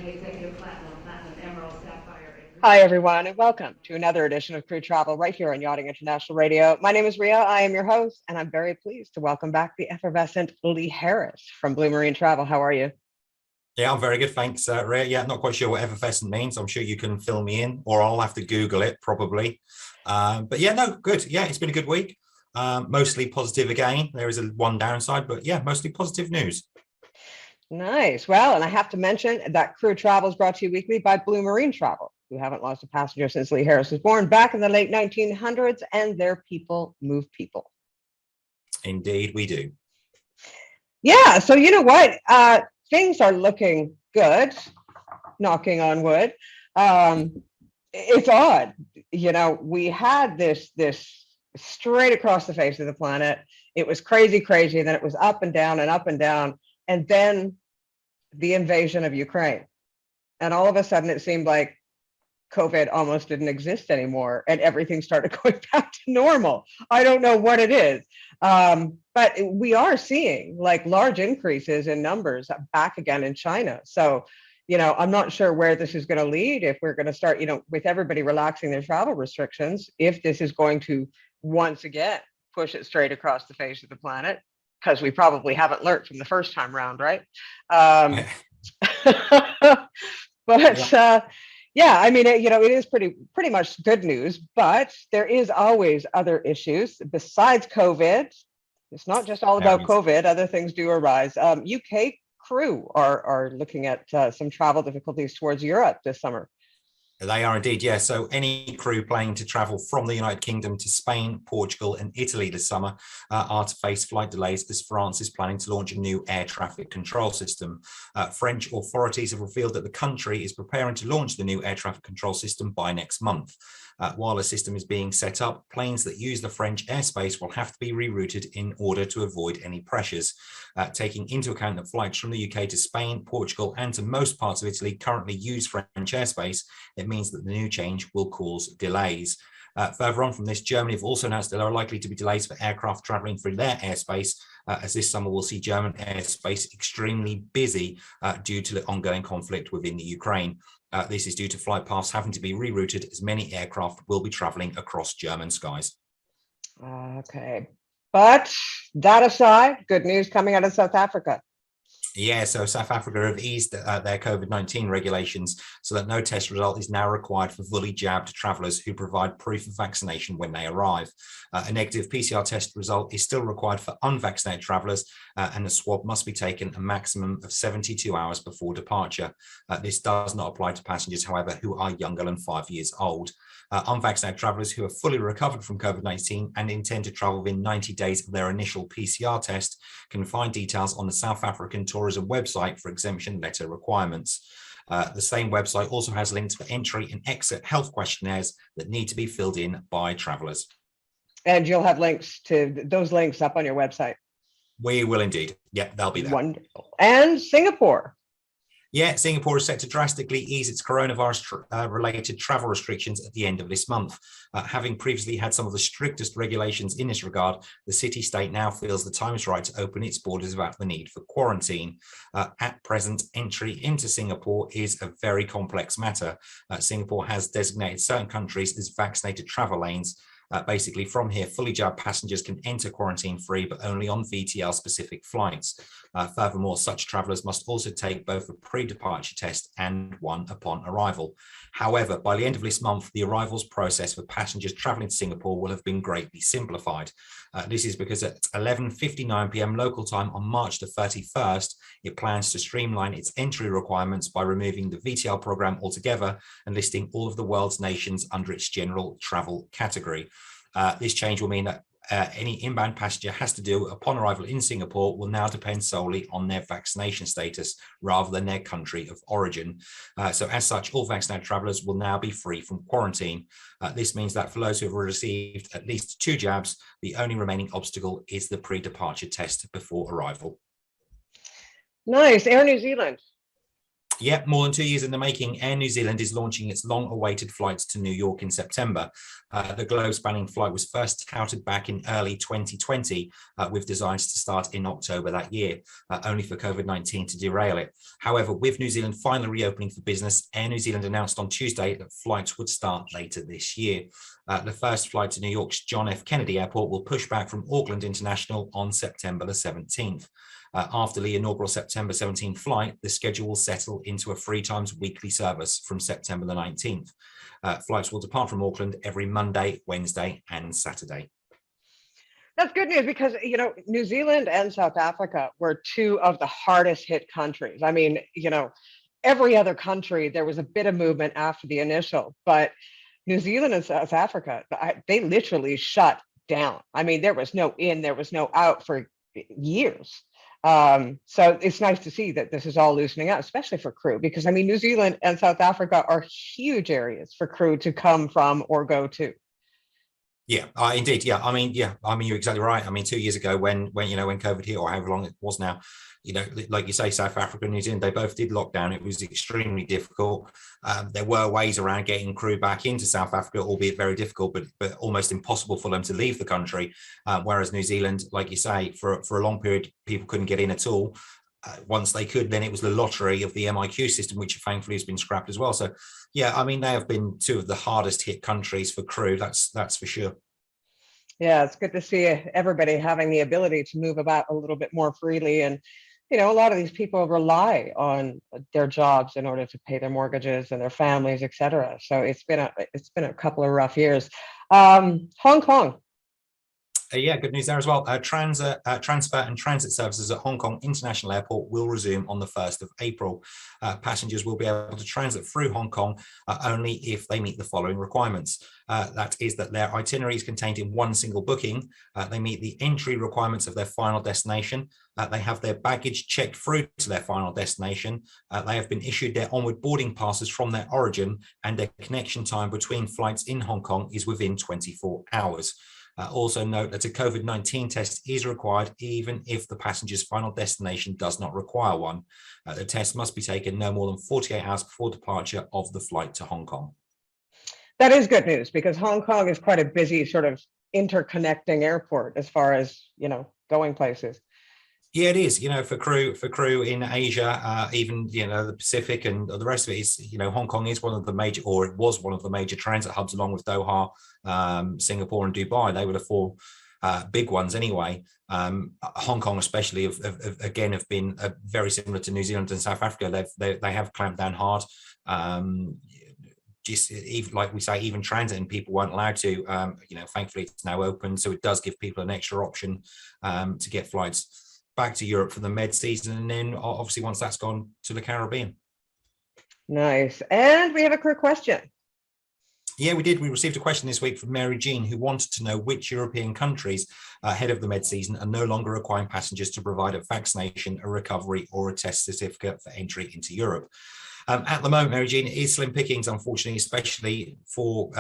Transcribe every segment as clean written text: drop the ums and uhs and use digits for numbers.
Executive Platinum, Platinum, Emerald, Sapphire. Hi, everyone, and welcome to another edition of Crew Travel right here on Yachting International Radio. My name is Ria. I am your host, and I'm very pleased to welcome back the effervescent Lee Harris from Blue Marine Travel. How are you? Yeah, I'm very good. Thanks, Ria. Yeah, not quite sure what effervescent means. I'm sure you can fill me in, or I'll have to Google it probably. But yeah, no, good. Yeah, it's been a good week. Mostly positive again. There is one downside, but yeah, mostly positive news. Nice. Well, and I have to mention that Crew Travel is brought to you weekly by Blue Marine Travel, who haven't lost a passenger since Lee Harris was born back in the late 1900s, and their people move people. Indeed, we do. Yeah, so you know what? Things are looking good, knocking on wood. It's odd. You know, we had this straight across the face of the planet. It was crazy, and then it was up and down and up and down. And then the invasion of Ukraine. And all of a sudden, it seemed like COVID almost didn't exist anymore and everything started going back to normal. I don't know what it is. But we are seeing like large increases in numbers back again in China. So, you know, I'm not sure where this is going to lead, if we're going to start, you know, with everybody relaxing their travel restrictions, if this is going to once again push it straight across the face of the planet, because we probably haven't learned from the first time round, right? But yeah, I mean, you know, it is pretty much good news, but there is always other issues besides COVID. It's not just all about COVID. Other things do arise. UK crew are looking at some travel difficulties towards Europe this summer. They are indeed, yeah. So any crew planning to travel from the United Kingdom to Spain, Portugal and Italy this summer are to face flight delays as France is planning to launch a new air traffic control system. French authorities have revealed that the country is preparing to launch the new air traffic control system by next month. While the system is being set up, planes that use the French airspace will have to be rerouted in order to avoid any pressures. Taking into account that flights from the UK to Spain, Portugal, and to most parts of Italy currently use French airspace, it means that the new change will cause delays. Further on from this, Germany have also announced that there are likely to be delays for aircraft travelling through their airspace, as this summer we'll see German airspace extremely busy due to the ongoing conflict within the Ukraine. This is due to flight paths having to be rerouted, as many aircraft will be travelling across German skies. Okay, but that aside, good news coming out of South Africa. Yeah, so South Africa have eased their COVID-19 regulations so that no test result is now required for fully jabbed travellers who provide proof of vaccination when they arrive. A negative PCR test result is still required for unvaccinated travellers, and the swab must be taken a maximum of 72 hours before departure. This does not apply to passengers, however, who are younger than 5 years old. Unvaccinated travellers who are fully recovered from COVID-19 and intend to travel within 90 days of their initial PCR test can find details on the South African tourism website for exemption letter requirements. The same website also has links for entry and exit health questionnaires that need to be filled in by travellers. And you'll have links to those links up on your website. We will indeed. Yeah, they'll be there. Wonderful. And Singapore. Yeah, Singapore is set to drastically ease its coronavirus-related travel restrictions at the end of this month. Having previously had some of the strictest regulations in this regard, the city-state now feels the time is right to open its borders without the need for quarantine. At present, entry into Singapore is a very complex matter. Singapore has designated certain countries as vaccinated travel lanes. Basically, from here, fully jabbed passengers can enter quarantine-free, but only on VTL-specific flights. Furthermore, such travellers must also take both a pre-departure test and one upon arrival. However, by the end of this month, the arrivals process for passengers travelling to Singapore will have been greatly simplified. This is because at 11:59 p.m. local time on March the 31st, it plans to streamline its entry requirements by removing the VTL program altogether and listing all of the world's nations under its general travel category. This change will mean that any inbound passenger has to do upon arrival in Singapore will now depend solely on their vaccination status rather than their country of origin. So as such, all vaccinated travellers will now be free from quarantine. This means that for those who have received at least 2 jabs, the only remaining obstacle is the pre-departure test before arrival. Nice. Air New Zealand. Yep, more than 2 years in the making, Air New Zealand is launching its long-awaited flights to New York in September. The globe-spanning flight was first touted back in early 2020, with designs to start in October that year, only for COVID-19 to derail it. However, with New Zealand finally reopening for business, Air New Zealand announced on Tuesday that flights would start later this year. The first flight to New York's John F. Kennedy Airport will push back from Auckland International on September the 17th. After the inaugural September 17 flight, the schedule will settle into a 3 times weekly service from September the 19th. Flights will depart from Auckland every Monday, Wednesday, and Saturday. That's good news because, you know, New Zealand and South Africa were 2 of the hardest hit countries. I mean, you know, every other country, there was a bit of movement after the initial, but New Zealand and South Africa, they literally shut down. I mean, there was no in, there was no out for years. So it's nice to see that this is all loosening up, especially for crew, because I mean, New Zealand and South Africa are huge areas for crew to come from or go to. Yeah, indeed. Yeah, I mean, you're exactly right. I mean, 2 years ago, when you know, when COVID hit, or however long it was now, you know, like you say, South Africa and New Zealand, they both did lockdown. It was extremely difficult. There were ways around getting crew back into South Africa, albeit very difficult, but almost impossible for them to leave the country. Whereas New Zealand, like you say, for a long period, people couldn't get in at all. Once they could, then it was the lottery of the MIQ system, which thankfully has been scrapped as well. So, yeah, I mean, they have been 2 of the hardest hit countries for crew. That's for sure. Yeah, it's good to see everybody having the ability to move about a little bit more freely. And, you know, a lot of these people rely on their jobs in order to pay their mortgages and their families, et cetera. So it's been a couple of rough years. Hong Kong. Yeah, good news there as well. Transfer and transit services at Hong Kong International Airport will resume on the 1st of April. Passengers will be able to transit through Hong Kong only if they meet the following requirements. That is that their itinerary is contained in one single booking. They meet the entry requirements of their final destination. They have their baggage checked through to their final destination. They have been issued their onward boarding passes from their origin, and their connection time between flights in Hong Kong is within 24 hours. Also note that a COVID-19 test is required even if the passenger's final destination does not require one. The test must be taken no more than 48 hours before departure of the flight to Hong Kong. That is good news because Hong Kong is quite a busy sort of interconnecting airport as far as, you know, going places. Yeah, it is. You know, for crew in Asia, even, you know, the Pacific and the rest of it is, you know, Hong Kong is one of the major, or it was one of the major transit hubs, along with Doha, Singapore, and Dubai. They were the 4 big ones anyway. Hong Kong, especially, have been very similar to New Zealand and South Africa. They have clamped down hard. Just even, like we say, even transit and people weren't allowed to. You know, thankfully it's now open, so it does give people an extra option to get flights back to Europe for the med season, and then obviously once that's gone, to the Caribbean. Nice. And we have a quick question. Yeah, we did. We received a question this week from Mary Jean, who wanted to know which European countries ahead of the med season are no longer requiring passengers to provide a vaccination, a recovery, or a test certificate for entry into Europe. At the moment, Mary Jean, it is slim pickings, unfortunately, especially for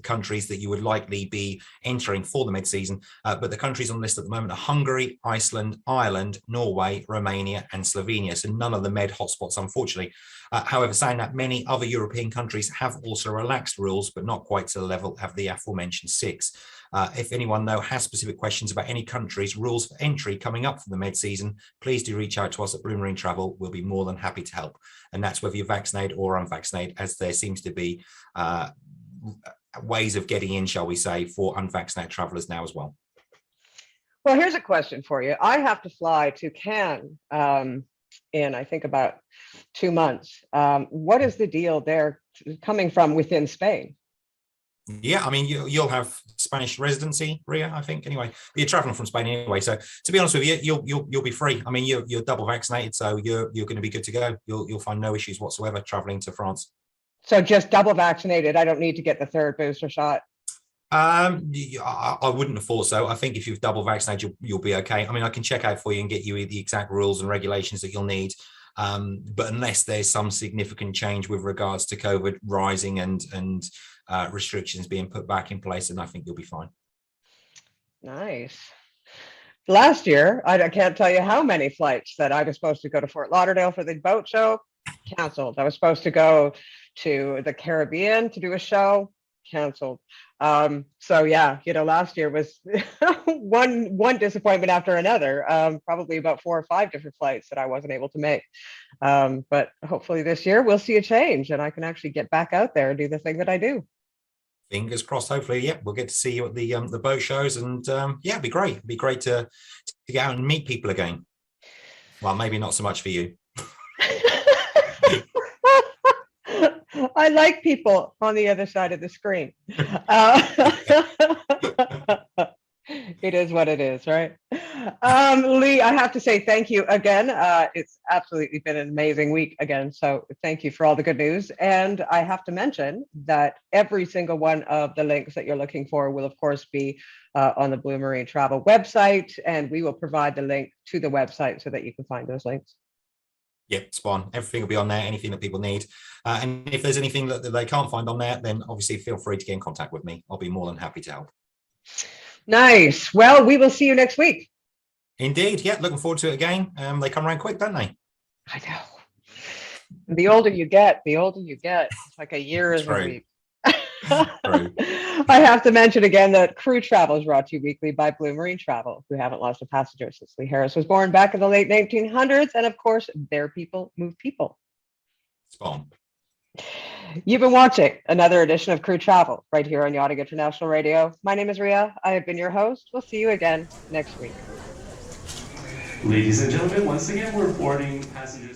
countries that you would likely be entering for the mid-season. But the countries on the list at the moment are Hungary, Iceland, Ireland, Norway, Romania, and Slovenia. So none of the med hotspots, unfortunately. However, saying that, many other European countries have also relaxed rules, but not quite to the level of the aforementioned 6. If anyone, though, has specific questions about any countries' rules for entry coming up for the med season, please do reach out to us at Blue Marine Travel. We'll be more than happy to help. And that's whether you're vaccinated or unvaccinated, as there seems to be ways of getting in, shall we say, for unvaccinated travelers now as well. Well, here's a question for you. I have to fly to Cannes in, I think, about 2 months. What is the deal there coming from within Spain? Yeah, I mean, you'll have Spanish residency, Ria, I think. Anyway, you're traveling from Spain anyway, so to be honest with you, you'll be free. I mean, you're double vaccinated, so you're going to be good to go. You'll find no issues whatsoever traveling to France. So just double vaccinated. I don't need to get the 3rd booster shot. I wouldn't have thought so. I think if you've double vaccinated, you'll be okay. I mean, I can check out for you and get you the exact rules and regulations that you'll need. But unless there's some significant change with regards to COVID rising and restrictions being put back in place, and I think you'll be fine. Nice. Last year, I can't tell you how many flights that I was supposed to go to Fort Lauderdale for the boat show. canceled. I was supposed to go to the Caribbean to do a show, canceled. So yeah, last year was one disappointment after another. Probably about 4 or 5 different flights that I wasn't able to make. But hopefully this year we'll see a change and I can actually get back out there and do the thing that I do. Fingers crossed. Hopefully, yeah, we'll get to see you at the boat shows, and yeah, it'd be great. It'd be great to get out and meet people again. Well, maybe not so much for you. I like people on the other side of the screen. It is what it is, right? Lee, I have to say thank you again. It's absolutely been an amazing week again. So thank you for all the good news. And I have to mention that every single one of the links that you're looking for will, of course, be on the Blue Marine Travel website. And we will provide the link to the website so that you can find those links. Yep, spawn. Everything will be on there, anything that people need. And if there's anything that they can't find on there, then obviously feel free to get in contact with me. I'll be more than happy to help. Nice. Well, we will see you next week. Indeed. Yeah, looking forward to it again. They come around quick, don't they? I know. The older you get, It's like a year is a week. I have to mention again that Crew Travel is brought to you weekly by Blue Marine Travel, who haven't lost a passenger since Lee Harris was born back in the late 1900s. And of course, their people move people. Spawn. You've been watching another edition of Crew Travel right here on Yachting International Radio. My name is Ria. I have been your host. We'll see you again next week. Ladies and gentlemen, once again, we're boarding passengers.